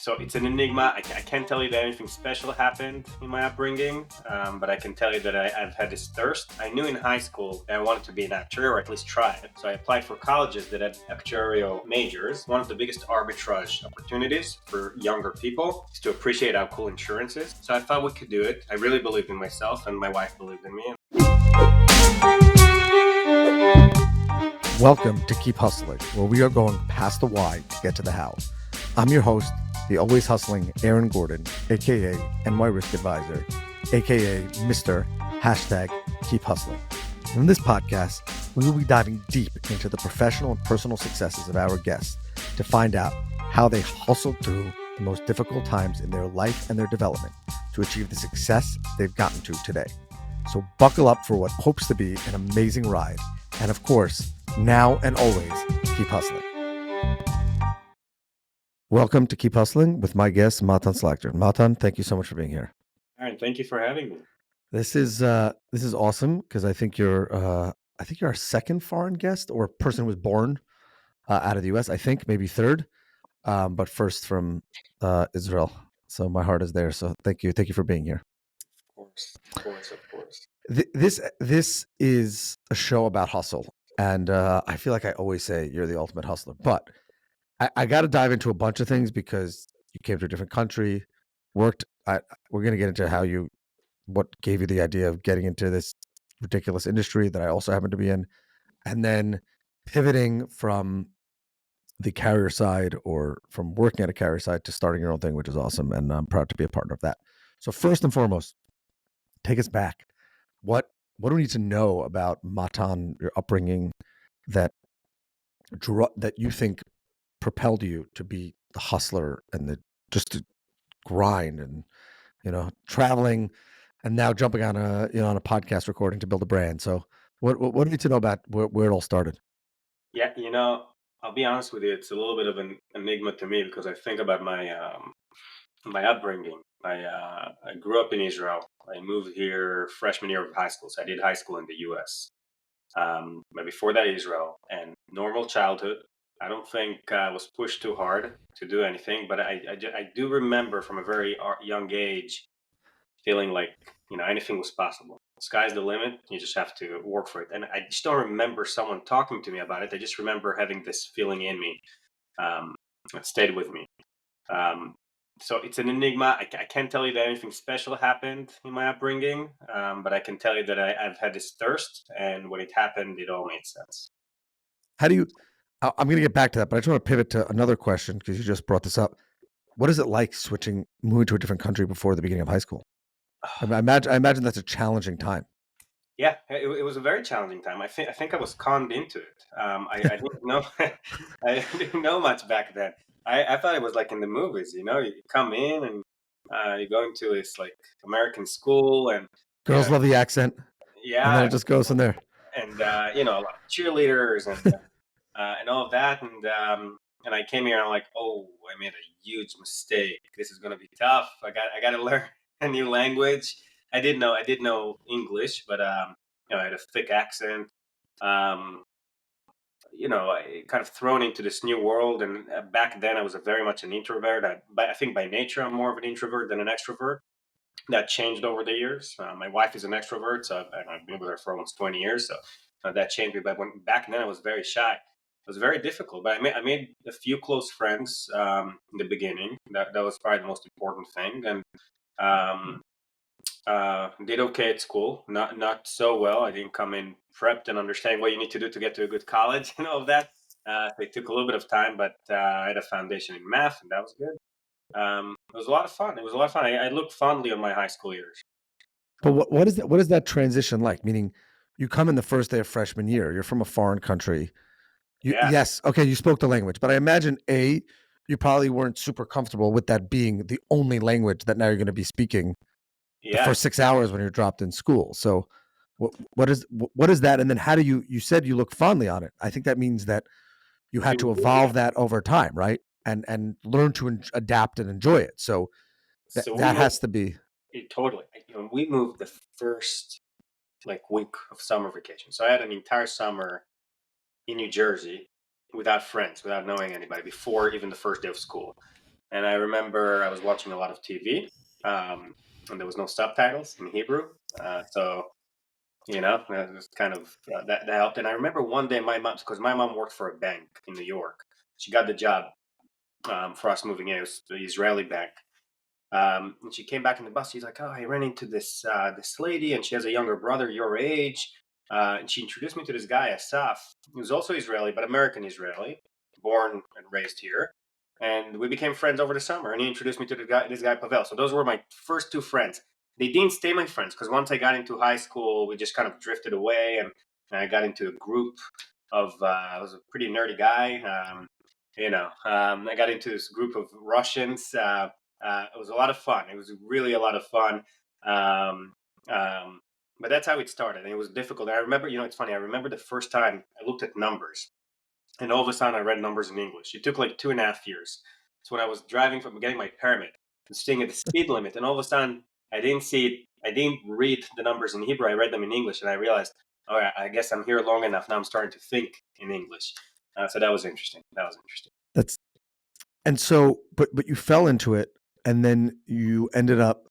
So it's an enigma. I can't tell you that anything special happened in my upbringing, but I can tell you that I've had this thirst. I knew in high school that I wanted to be an actuary or at least try it. So I applied for colleges that had actuarial majors. One of the biggest arbitrage opportunities for younger people is to appreciate how cool insurance is. So I thought we could do it. I really believed in myself, and my wife believed in me. Welcome to Keep Hustling, where we are going past the why to get to the how. I'm your host, the always hustling Aaron Gordon, aka NY Risk Advisor, aka Mr. Keep Hustling. In this podcast, we will be diving deep into the professional and personal successes of our guests to find out how they hustled through the most difficult times in their life and their development to achieve the success they've gotten to today. So buckle up for what hopes to be an amazing ride. And of course, now and always, keep hustling. Welcome to Keep Hustling with my guest, Matan Slagter. Matan, thank you so much for being here. Aaron, thank you for having me. This is awesome because I think you're our second foreign guest or person who was born out of the U.S. I think maybe third, but first from Israel. So my heart is there. So thank you for being here. Of course. This is a show about hustle, and I feel like I always say you're the ultimate hustler, but I got to dive into a bunch of things because you came to a different country, worked. We're going to get into what gave you the idea of getting into this ridiculous industry that I also happen to be in, and then pivoting from the carrier side or from working at a carrier side to starting your own thing, which is awesome, and I'm proud to be a partner of that. So first and foremost, take us back. What do we need to know about Matan, your upbringing, that you think propelled you to be the hustler and just to grind and traveling, and now jumping on a podcast recording to build a brand? So what do you need to know about where it all started? Yeah, I'll be honest with you. It's a little bit of an enigma to me because I think about my upbringing. I grew up in Israel. I moved here freshman year of high school. So I did high school in the U.S. But before that, Israel and normal childhood. I don't think I was pushed too hard to do anything, but I do remember from a very young age feeling like anything was possible. Sky's the limit. You just have to work for it. And I just don't remember someone talking to me about it. I just remember having this feeling in me that stayed with me. Um, so it's an enigma. I can't tell you that anything special happened in my upbringing, but I can tell you that I've had this thirst, and when it happened, it all made sense. How do you? I'm going to get back to that, but I just want to pivot to another question because you just brought this up. What is it like moving to a different country before the beginning of high school? I imagine that's a challenging time. Yeah, it was a very challenging time. I think I was conned into it. I didn't know I didn't know much back then. I thought it was like in the movies. You come in and you go into this like American school, and Girls love the accent, and then yeah, it just goes from there. and a lot of cheerleaders and all of that, and I came here and I'm like, oh, I made a huge mistake. This is gonna be tough. I got to learn a new language. I did know English, but I had a thick accent. Um, I kind of thrown into this new world, and back then I was very much an introvert. I think by nature I'm more of an introvert than an extrovert. That changed over the years. My wife is an extrovert, so I've been with her for almost 20 years. So that changed me. But back then I was very shy. It was very difficult. But I made a few close friends in the beginning. That was probably the most important thing. And um, did okay at school. Not so well. I didn't come in prepped and understanding what you need to do to get to a good college and all of that. It took a little bit of time, but I had a foundation in math, and that was good. It was a lot of fun. I look fondly on my high school years. But what is that transition like? Meaning, you come in the first day of freshman year. You're from a foreign country. Yeah, Yes, okay, you spoke the language, but I imagine you probably weren't super comfortable with that being the only language that now you're going to be speaking the yeah. first 6 hours when you're dropped in school. So, what is that? And then how do you said you look fondly on it? I think that means that you had to evolve that over time, right? And learn to adapt and enjoy it. So So we that moved has to be. totally. We moved the first like week of summer vacation. So I had an entire summer in New Jersey without friends, without knowing anybody before even the first day of school. And I remember I was watching a lot of TV, um, and there was no subtitles in Hebrew. So that was kind of that helped. And I remember one day my mom, because my mom worked for a bank in New York, she got the job for us moving in. It was the Israeli bank. And she came back in the bus. She's like, "Oh, I ran into this lady, and she has a younger brother your age." And she introduced me to this guy, Asaf. He was also Israeli, but American Israeli, born and raised here. And we became friends over the summer. And he introduced me to this guy Pavel. So those were my first two friends. They didn't stay my friends because once I got into high school, we just kind of drifted away, and I got into a group of. I was a pretty nerdy guy. I got into this group of Russians. It was a lot of fun. It was really a lot of fun. Um, um, but that's how it started. And it was difficult. And I remember, it's funny. I remember the first time I looked at numbers, and all of a sudden I read numbers in English. It took like 2.5 years. It's when I was driving from getting my permit and staying at the speed limit. And all of a sudden I didn't see it. I didn't read the numbers in Hebrew. I read them in English, and I realized, all right, I guess I'm here long enough. Now I'm starting to think in English. So that was interesting. That was interesting. That's and so, but you fell into it, and then you ended up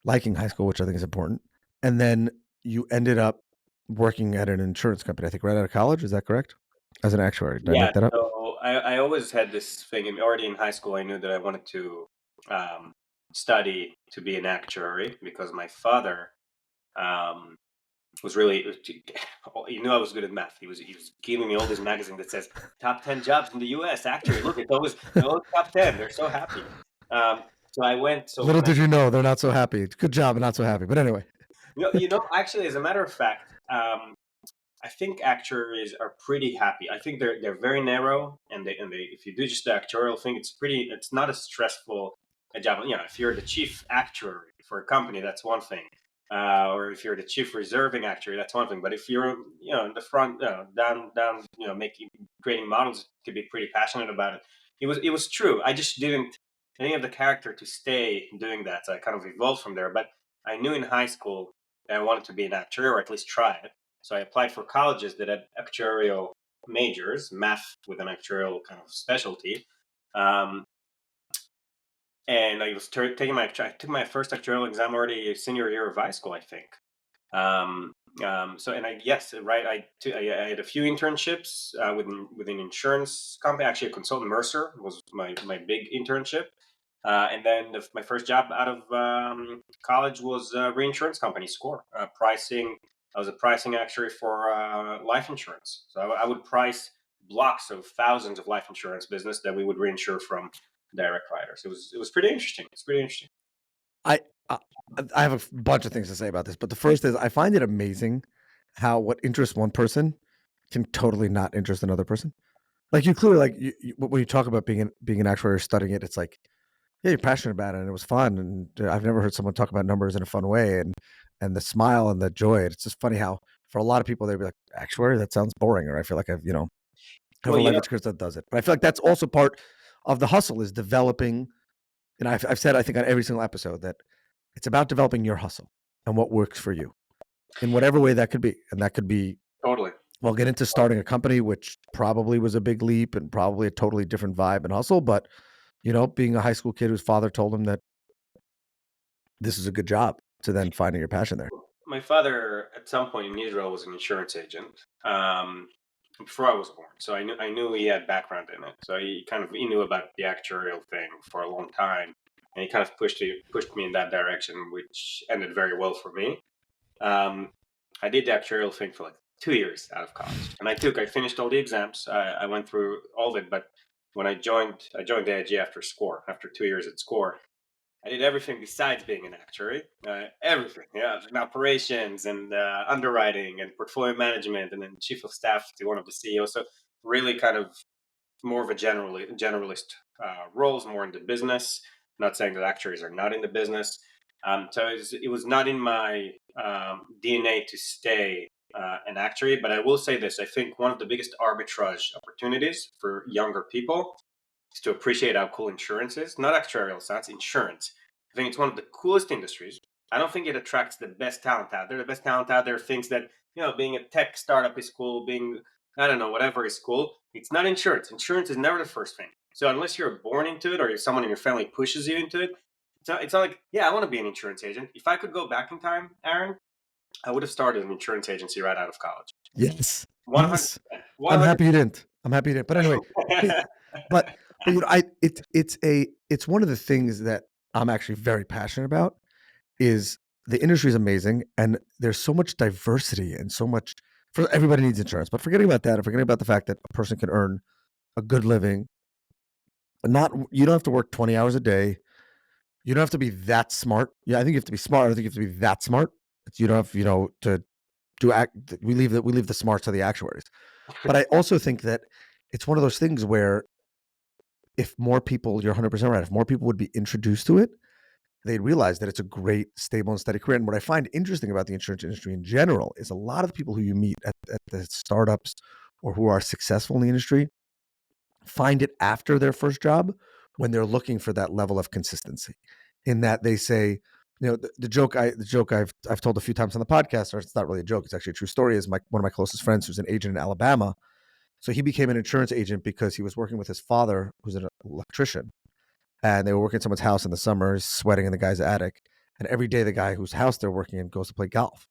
liking high school, which I think is important, and then you ended up working at an insurance company. I think right out of college. Is that correct? As an actuary. Did I Yeah, make that up? so I always had this thing, and already in high school, I knew that I wanted to um, study to be an actuary because my father um, was really, he knew I was good at math. He was giving me all this magazine that says top 10 jobs in the US. Actually, look, it's always top 10. They're so happy. Um, so I went, so Little when I, did you know, they're not so happy. Good job, but not so happy. But anyway, actually, as a matter of fact, I think actuaries are pretty happy. I think they're very narrow, and they if you do just the actuarial thing, it's not a stressful job. If you're the chief actuary for a company, that's one thing. Or if you're the chief reserving actuary, that's one thing. But if you're in the front, down, making creating models, you could be pretty passionate about it. It was true. I didn't have the character to stay doing that, so I kind of evolved from there. But I knew in high school that I wanted to be an actuary, or at least try it. So I applied for colleges that had actuarial majors, math with an actuarial kind of specialty. Um, and I was I took my first actuarial exam already senior year of high school, I think. Um, so and I yes, right. I had a few internships within insurance company. Actually, a consultant Mercer was my big internship. And then my first job out of college was a reinsurance company, Score, pricing. I was a pricing actuary for life insurance. So I would price blocks of thousands of life insurance business that we would reinsure from direct writers. It was pretty interesting. It's pretty interesting. I I I have a bunch of things to say about this, but the first is I find it amazing how what interests one person can totally not interest another person. Like you clearly like when you talk about being an actuary or studying it, it's like yeah, you're passionate about it, and it was fun. And I've never heard someone talk about numbers in a fun way, and the smile and the joy. It's just funny how for a lot of people they'd be like actuary, that sounds boring, or I feel like I have Well, a life experience that does it. But I feel like that's also part of the hustle is developing. And I've said I think on every single episode that it's about developing your hustle and what works for you in whatever way that could be. And that could be, totally. well, get into starting a company, which probably was a big leap and probably a totally different vibe and hustle. But, being a high school kid whose father told him that this is a good job to then finding your passion there. My father, at some point in Israel, was an insurance agent before I was born, so I knew he had background in it. So he knew about the actuarial thing for a long time, and he kind of pushed me in that direction, which ended very well for me. Um, I did the actuarial thing for like 2 years out of college, and I finished all the exams. I went through all of it, but when I joined the AIG after Score, after 2 years at Score. I did everything besides being an actuary. Everything, yeah, in operations and underwriting and portfolio management, and then chief of staff to one of the CEOs. So really, kind of more of a generalist roles, more into business. Not saying that actuaries are not in the business. So it was not in my DNA to stay an actuary. But I will say this: I think one of the biggest arbitrage opportunities for younger people is to appreciate how cool insurance is. Not actuarial science, insurance. I think it's one of the coolest industries. I don't think it attracts the best talent out there. The best talent out there thinks that, being a tech startup is cool, being, I don't know, whatever is cool. It's not insurance. Insurance is never the first thing. So unless you're born into it or someone in your family pushes you into it, it's not like, yeah, I want to be an insurance agent. If I could go back in time, Aaron, I would have started an insurance agency right out of college. Yes. 100%. Yes. I'm 100. happy you didn't. I'm happy you didn't. But anyway, but you know, it's one of the things that I'm actually very passionate about is the industry is amazing and there's so much diversity and so much for everybody needs insurance. But forgetting about that, and forgetting about the fact that a person can earn a good living, not you don't have to work 20 hours a day. You don't have to be that smart. Yeah, I think you have to be smart. I don't think you have to be that smart. You don't have, to do act. We leave the smarts to the actuaries. But I also think that it's one of those things where if more people, you're 100% right, if more people would be introduced to it, they'd realize that it's a great, stable, and steady career. And what I find interesting about the insurance industry in general is a lot of the people who you meet at the startups or who are successful in the industry find it after their first job when they're looking for that level of consistency. In that they say, the joke I've told a few times on the podcast, or it's not really a joke, it's actually a true story, is one of my closest friends who's an agent in Alabama. So he became an insurance agent because he was working with his father, who's an electrician, and they were working at someone's house in the summer, sweating in the guy's attic. And every day, the guy whose house they're working in goes to play golf.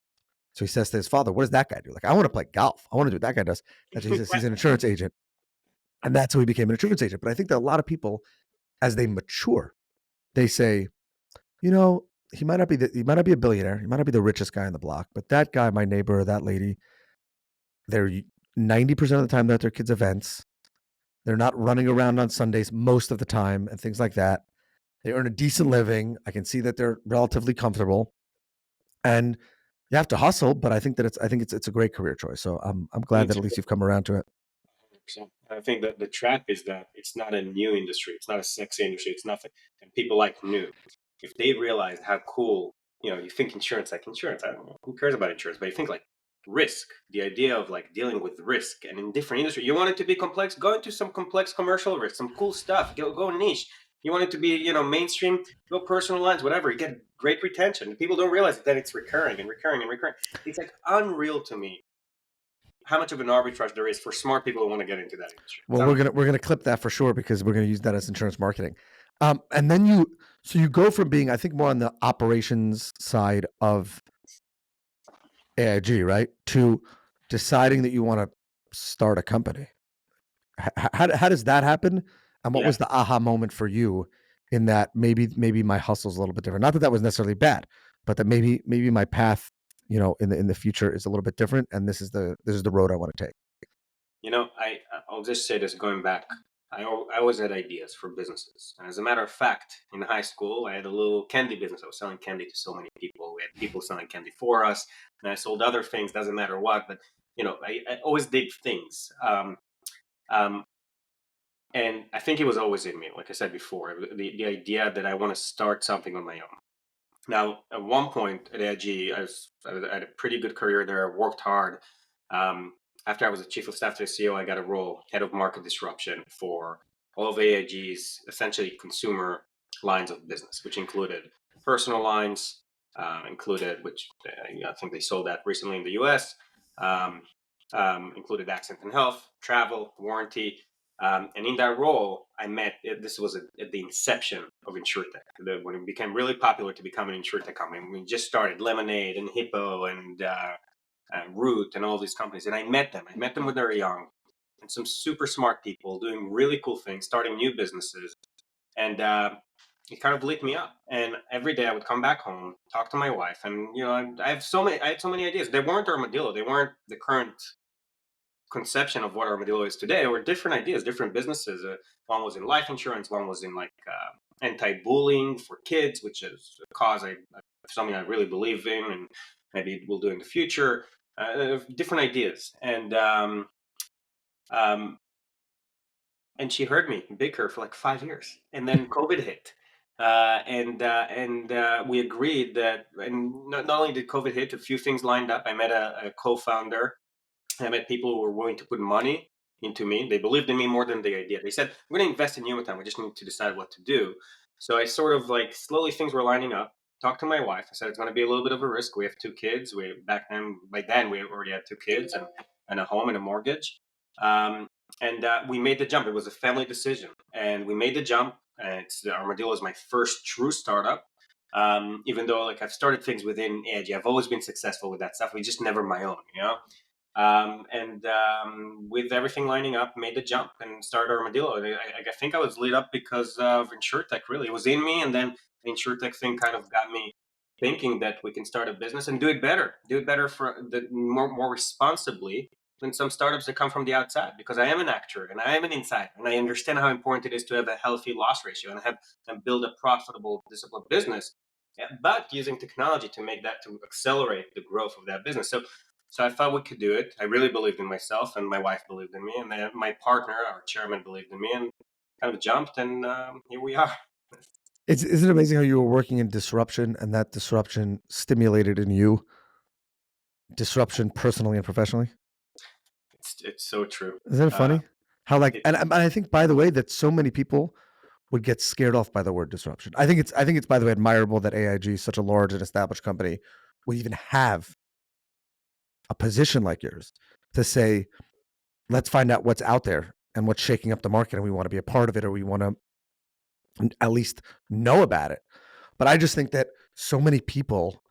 So he says to his father, "What does that guy do? Like, I want to play golf. I want to do what that guy does." And so he says he's an insurance agent, and that's how he became an insurance agent. But I think that a lot of people, as they mature, they say, he might not be a billionaire, he might not be the richest guy on the block, but that guy, my neighbor, or that lady, they're 90% of the time they're at their kids' events. They're not running around on Sundays most of the time and things like that. They earn a decent living. I can see that they're relatively comfortable, and you have to hustle. But I think it's a great career choice. So I'm glad that It's at least you've come around to it. 100%. I think that the trap is that it's not a new industry. It's not a sexy industry. It's nothing. And people like new. If they realized how cool, you think insurance, like insurance, I don't know, who cares about insurance? But you think like risk, the idea of like dealing with risk and in different industry. You want it to be complex, go into some complex commercial risk, some cool stuff, go niche. You want it to be, mainstream, go personal lines, whatever. You get great retention. People don't realize that it's recurring and recurring and recurring. It's like unreal to me how much of an arbitrage there is for smart people who want to get into that industry. Well, we're gonna clip that for sure because we're gonna use that as insurance marketing. And then you go from being, I think, more on the operations side of AIG, right, to deciding that you want to start a company. How does that happen? And what Yeah, was the aha moment for you in that maybe my hustle's a little bit different? Not that that was necessarily bad, but that maybe my path, in the future is a little bit different, and this is the road I want to take. I'll just say this going back. I always had ideas for businesses. And as a matter of fact, in high school, I had a little candy business. I was selling candy to so many people. We had people selling candy for us, and I sold other things. Doesn't matter what, but I always did things. Um, and I think it was always in me. Like I said before, the idea that I want to start something on my own. Now, at one point at AIG, I had a pretty good career there. I worked hard. Um, After I was a chief of staff to the CEO, I got a role, head of market disruption for all of AIG's essentially consumer lines of business, which included personal lines, which I think they sold that recently in the US, um, included accident and health, travel, warranty. And in that role, this was at the inception of InsurTech, when it became really popular to become an InsurTech company. We just started Lemonade and Hippo and Root and all these companies. And I met them. I met them when they were young, and some super smart people doing really cool things, starting new businesses. And it kind of lit me up. And every day I would come back home, talk to my wife, and I had so many ideas. They weren't Armadillo. They weren't the current conception of what Armadillo is today. There were different ideas, different businesses. One was in life insurance. One was in like anti-bullying for kids, which is a cause something I really believe in, and maybe we'll do in the future. Different ideas, um, and she heard me bicker for like 5 years, and then COVID hit. And we agreed that, and not only did COVID hit, a few things lined up. I met a co-founder. I met people who were willing to put money into me. They believed in me more than the idea. They said, "We're going to invest in you, Matan. We just need to decide what to do." So I sort of like slowly things were lining up. Talked to my wife. I said it's going to be a little bit of a risk. We have two kids. By then we already had two kids and a home and a mortgage. Um, and we made the jump. It was a family decision, and we made the jump. And Armadillo is my first true startup. Even though like I've started things within Edge, I've always been successful with that stuff. It's just never my own, you know. And with everything lining up, made the jump and started Armadillo. And I think I was lit up because of InsurTech. Really, it was in me, and then the InsurTech thing kind of got me thinking that we can start a business and do it better for the more responsibly than some startups that come from the outside. Because I am an actor and I am an insider, and I understand how important it is to have a healthy loss ratio and build a profitable, disciplined business. Yeah, but using technology to make that to accelerate the growth of that business. So I thought we could do it. I really believed in myself, and my wife believed in me, and then my partner, our chairman, believed in me, and kind of jumped, and here we are. Isn't it amazing how you were working in disruption and that disruption stimulated in you disruption personally and professionally? It's so true. Isn't it Uh, funny? How like it's and I think by the way that so many people would get scared off by the word disruption. I think it's by the way admirable that AIG, such a large and established company, would even have a position like yours to say, let's find out what's out there and what's shaking up the market, and we want to be a part of it, or we want to at least know about it. But I just think that so many people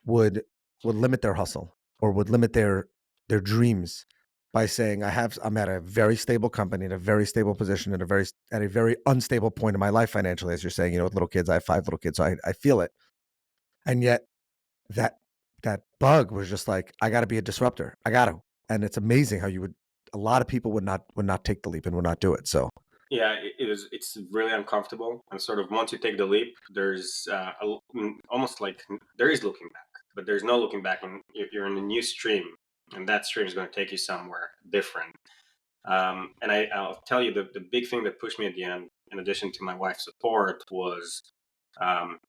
would limit their hustle or would limit their dreams by saying I'm at a very stable company in a very stable position at a very unstable point in my life financially, as you're saying, with little kids. I have 5 little kids, so I feel it. And yet that that bug was just like, I got to be a disruptor. I got to. And it's amazing how a lot of people would not take the leap and would not do it. So Yeah, it's really uncomfortable, and sort of once you take the leap, there's almost like there is looking back, but there's no looking back, and you're in a new stream, and that stream is going to take you somewhere different. And I'll tell you the big thing that pushed me at the end, in addition to my wife's support, was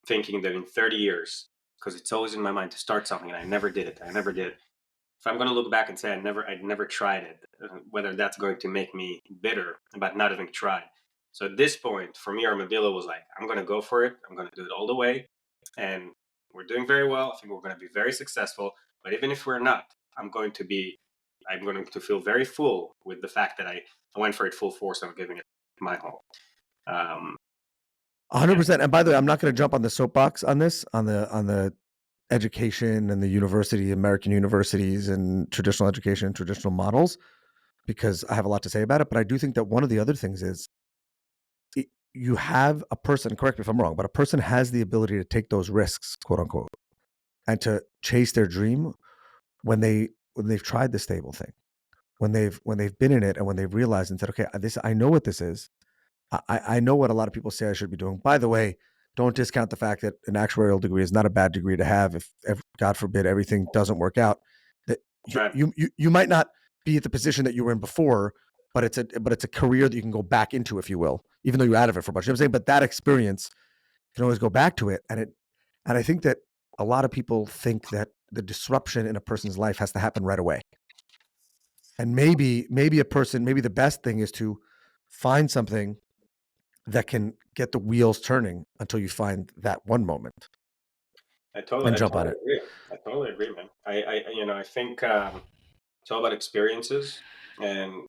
thinking that in 30 years, because it's always in my mind to start something, and I never did it. I never did. If I'm going to look back and say I'd never tried it, whether that's going to make me bitter about not having tried. So at this point, for me, Armadillo was like, I'm going to go for it. I'm going to do it all the way, and we're doing very well. I think we're going to be very successful. But even if we're not, I'm going to feel very full with the fact that I went for it full force. I'm giving it my all. Um, and 100%. And by the way, I'm not going to jump on the soapbox on this, on the education and the American universities and traditional education and traditional models, because I have a lot to say about it. But I do think that one of the other things is you have a person, correct me if I'm wrong, but a person has the ability to take those risks, quote unquote, and to chase their dream when they've tried the stable thing, when they've been in it, and when they've realized and said, okay, I know what this is. I know what a lot of people say I should be doing. By the way, don't discount the fact that an actuarial degree is not a bad degree to have if God forbid everything doesn't work out. That that's right. you might not be at the position that you were in before, but it's a career that you can go back into, if you will, even though you're out of it for a bunch. You know what I'm saying? But that experience, you can always go back to it. And I think that a lot of people think that the disruption in a person's life has to happen right away. And maybe the best thing is to find something that can get the wheels turning until you find that one moment and I jump on totally it. agree. I totally agree, man. I think it's all about experiences and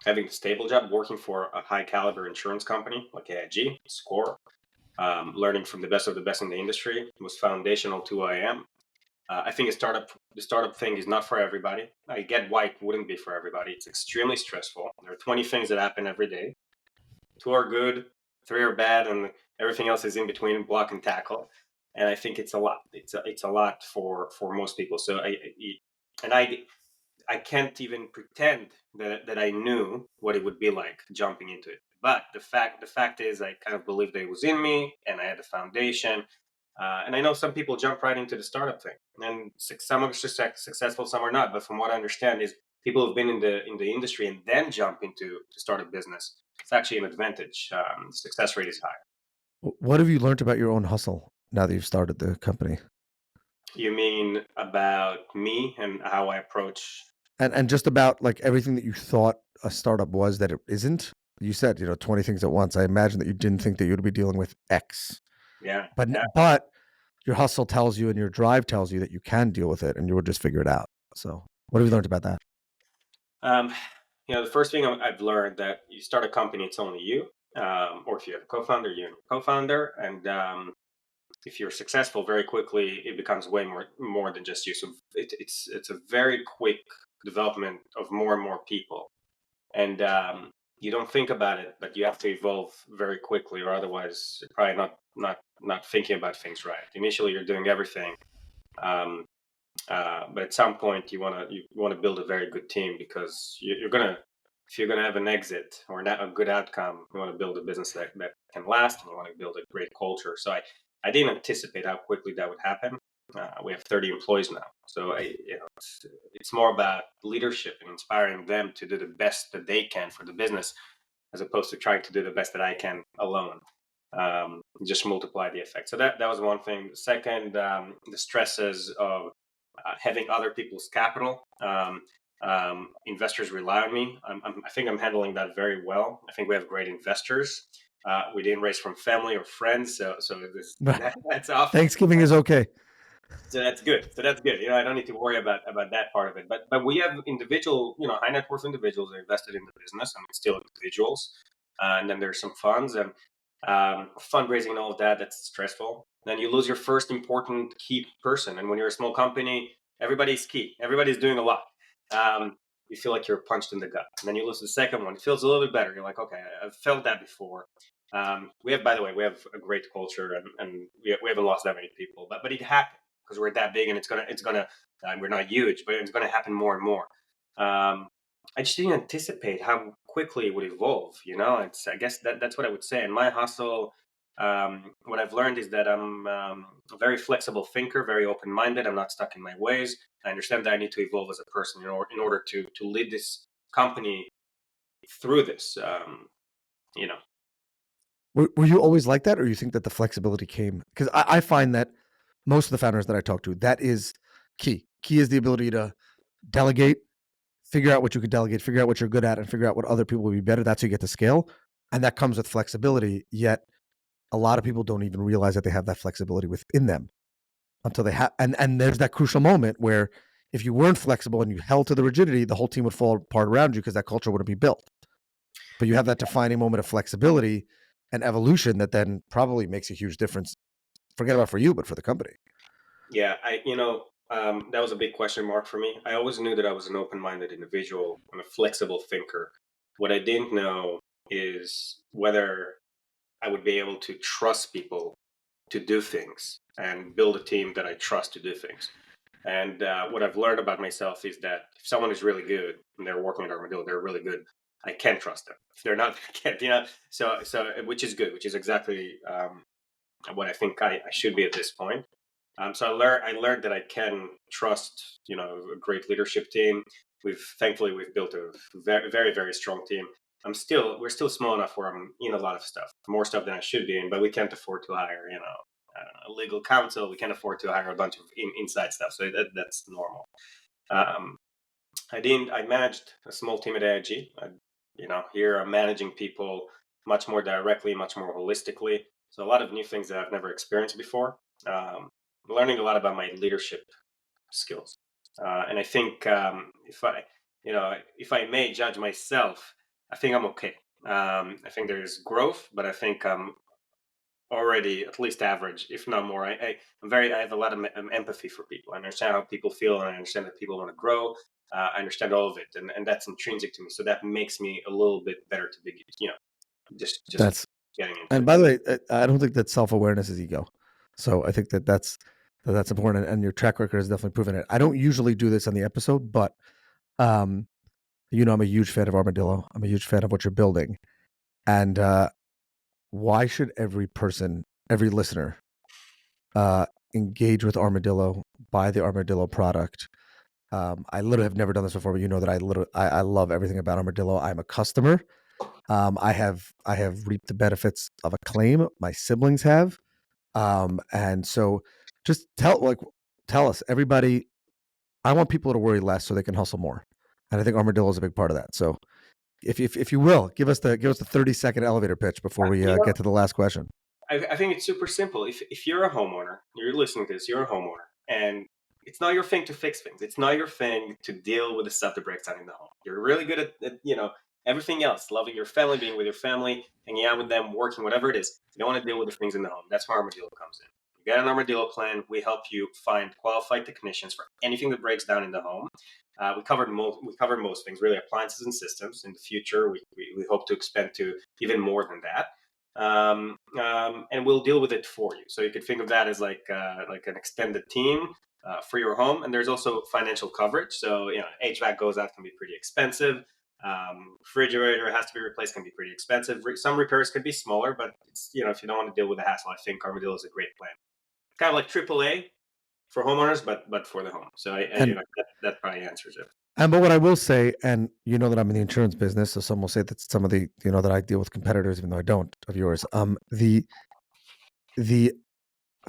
having a stable job, working for a high caliber insurance company like AIG, SCORE, learning from the best of the best in the industry was foundational to who I am. I think the startup thing is not for everybody. I get why it wouldn't be for everybody. It's extremely stressful. There are 20 things that happen every day. 2 are good, 3 are bad, and everything else is in between, block and tackle. And I think it's a lot. It's a lot for most people. So and I can't even pretend that I knew what it would be like jumping into it. But the fact is, I kind of believed that it was in me, and I had a foundation. And I know some people jump right into the startup thing, and some are successful, some are not. But from what I understand, is people who've been in the industry and then jump into to start a business. It's actually an advantage. Success rate is high. What have you learned about your own hustle now that you've started the company? You mean about me and how I approach? And just about like everything that you thought a startup was that it isn't. You said, 20 things at once. I imagine that you didn't think that you'd be dealing with X. Yeah, But yeah. but your hustle tells you and your drive tells you that you can deal with it and you will just figure it out. So what have you learned about that? Um, the first thing I've learned that you start a company, it's only you, or if you have a co-founder, you and a co-founder, and if you're successful, very quickly it becomes way more than just you. So it's a very quick development of more and more people, and you don't think about it, but you have to evolve very quickly, or otherwise you're probably not thinking about things right. Initially, you're doing everything. Um, but at some point you want to build a very good team because you're gonna if you're gonna have an exit or not a good outcome, you want to build a business that can last, and you want to build a great culture. So I didn't anticipate how quickly that would happen. We have 30 employees now, so it's more about leadership and inspiring them to do the best that they can for the business, as opposed to trying to do the best that I can alone. Just multiply the effect. So that was one thing. The second, the stresses of having other people's capital. Investors rely on me. I think I'm handling that very well. I think we have great investors. We didn't raise from family or friends, so that's off. Thanksgiving is okay. So that's good. So that's good. I don't need to worry about that part of it. But we have individual, high net worth individuals that invested in the business, and it's still individuals. And then there's some funds and fundraising and all of that. That's stressful. Then you lose your first important key person. And when you're a small company, everybody's key. Everybody's doing a lot. You feel like you're punched in the gut. And then you lose the second one. It feels a little bit better. You're like, okay, I've felt that before. By the way, we have a great culture, and we haven't lost that many people. But it happened because we're that big, and it's gonna. We're not huge, but it's gonna happen more and more. I just didn't anticipate how quickly it would evolve. I guess that's what I would say. And my hustle, what I've learned is that I'm a very flexible thinker, very open minded. I'm not stuck in my ways. I understand that I need to evolve as a person in order to lead this company through this. You know. Were you always like that, or you think that the flexibility came? Because I find that most of the founders that I talk to, that is key. Key is the ability to delegate, figure out what you can delegate, figure out what you're good at, and figure out what other people will be better. That's how you get to scale. And that comes with flexibility. Yet a lot of people don't even realize that they have that flexibility within them until they have. And there's that crucial moment where if you weren't flexible and you held to the rigidity, the whole team would fall apart around you because that culture wouldn't be built. But you have that defining moment of flexibility and evolution that then probably makes a huge difference. Forget about for you, but for the company. Yeah, that was a big question mark for me. I always knew that I was an open-minded individual and a flexible thinker. What I didn't know is whether I would be able to trust people to do things and build a team that I trust to do things. And what I've learned about myself is that if someone is really good and they're working at Armadillo, they're really good. I can trust them. If they're not, I can't. So which is good, which is exactly what I think I should be at this point. So I learned that I can trust, a great leadership team. Thankfully we've built a very very very strong team. We're still small enough where I'm in a lot of stuff, more stuff than I should be in, but we can't afford to hire, a legal counsel. We can't afford to hire a bunch of inside stuff. So that's normal. Um, I managed a small team at AIG. Here I'm managing people much more directly, much more holistically. So a lot of new things that I've never experienced before. Um, Learning a lot about my leadership skills. And I think if I may judge myself, I think I'm okay. I think there's growth, but I think I'm already at least average, if not more. I have a lot of empathy for people. I understand how people feel, and I understand that people want to grow. I understand all of it, and that's intrinsic to me. So that makes me a little bit better to begin. Just That's getting into And it. by the way, I don't think that self-awareness is ego. So I think that's important, and your track record has definitely proven it. I don't usually do this on the episode, but um, I'm a huge fan of Armadillo. I'm a huge fan of what you're building, and why should every listener, engage with Armadillo, buy the Armadillo product? I literally have never done this before, but you know that I love everything about Armadillo. I'm a customer. I have reaped the benefits of a claim. My siblings have. And so just tell us, everybody. I want people to worry less so they can hustle more. And I think Armadillo is a big part of that. So if you will, give us the 30-second elevator pitch before we You know, get to the last question. I think it's super simple. If you're a homeowner, you're listening to this, you're a homeowner, and it's not your thing to fix things. It's not your thing to deal with the stuff that breaks down in the home. You're really good at everything else, loving your family, being with your family, hanging out with them, working, whatever it is. You don't want to deal with the things in the home. That's where Armadillo comes in. You get an Armadillo plan. We help you find qualified technicians for anything that breaks down in the home. We covered most things, really, appliances and systems. In the future, we hope to expand to even more than that. And we'll deal with it for you. So you could think of that as like an extended team for your home. And there's also financial coverage. So HVAC goes out, can be pretty expensive. Refrigerator has to be replaced, can be pretty expensive. Some repairs could be smaller, but it's, if you don't want to deal with the hassle, I think Armadillo is a great plan. Kind of like AAA for homeowners, but for the home. So that probably answers it. But what I will say, and you know that I'm in the insurance business, so some will say that some of the, that I deal with competitors, even though I don't, of yours. The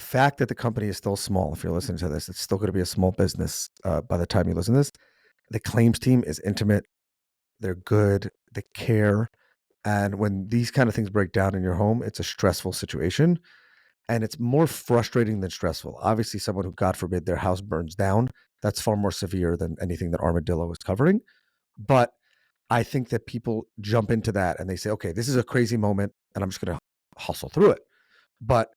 fact that the company is still small, if you're listening to this, it's still going to be a small business by the time you listen to this. The claims team is intimate. They're good. They care. And when these kind of things break down in your home, it's a stressful situation. And it's more frustrating than stressful. Obviously, someone who, God forbid, their house burns down, that's far more severe than anything that Armadillo is covering. But I think that people jump into that and they say, okay, this is a crazy moment and I'm just going to hustle through it. But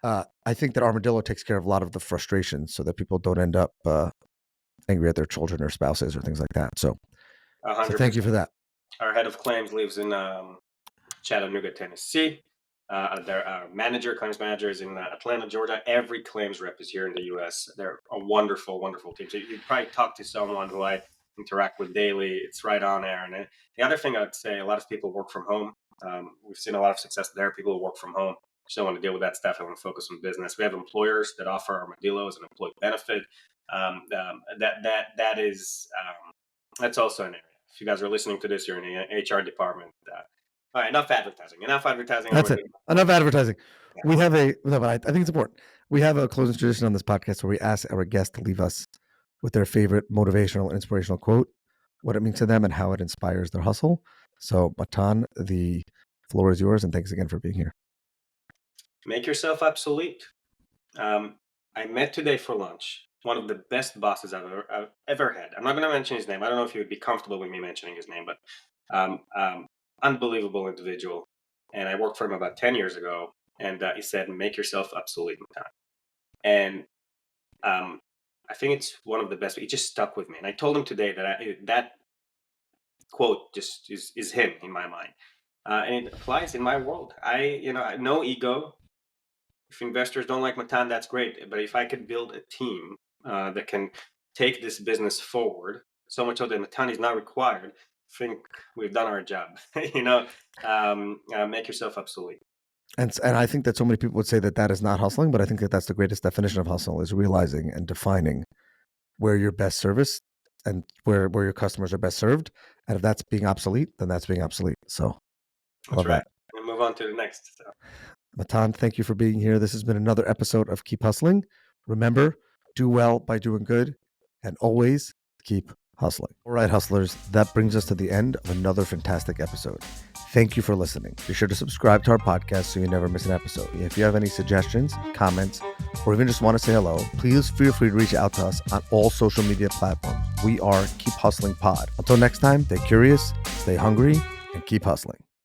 I think that Armadillo takes care of a lot of the frustrations so that people don't end up angry at their children or spouses or things like that. So thank you for that. Our head of claims lives in Chattanooga, Tennessee. Our claims manager is in Atlanta, Georgia. Every claims rep is here in the U.S. They're a wonderful, wonderful team. So you probably talk to someone who I interact with daily. It's right on there. And the other thing I'd say, a lot of people work from home. We've seen a lot of success there. People who work from home just don't want to deal with that stuff. They want to focus on business. We have employers that offer Armadillo as an employee benefit. That's also an area. If you guys are listening to this, you're in the HR department. All right, enough advertising. That's it. Enough advertising. Yeah. We have but I think it's important. We have a closing tradition on this podcast where we ask our guests to leave us with their favorite motivational and inspirational quote, what it means to them and how it inspires their hustle. So, Matan, the floor is yours, and thanks again for being here. Make yourself obsolete. I met today for lunch one of the best bosses I've ever had. I'm not going to mention his name. I don't know if he would be comfortable with me mentioning his name, but unbelievable individual. And I worked for him about 10 years ago. And he said, make yourself obsolete, Matan. And I think it's one of the best. It just stuck with me. And I told him today that that quote just is him in my mind. And it applies in my world. No ego. If investors don't like Matan, that's great. But if I could build a team that can take this business forward, so much so that Matan is not required, I think we've done our job. Make yourself obsolete. And I think that so many people would say that is not hustling, but I think that that's the greatest definition of hustle, is realizing and defining where your best service and where your customers are best served. And if that's being obsolete, then that's being obsolete. So I love that. And move on to the next. So. Matan, thank you for being here. This has been another episode of Keep Hustling. Remember, do well by doing good, and always keep hustling. All right, hustlers, that brings us to the end of another fantastic episode. Thank you for listening. Be sure to subscribe to our podcast so you never miss an episode. If you have any suggestions, comments, or even just want to say hello, please feel free to reach out to us on all social media platforms. We are Keep Hustling Pod. Until next time, stay curious, stay hungry, and keep hustling.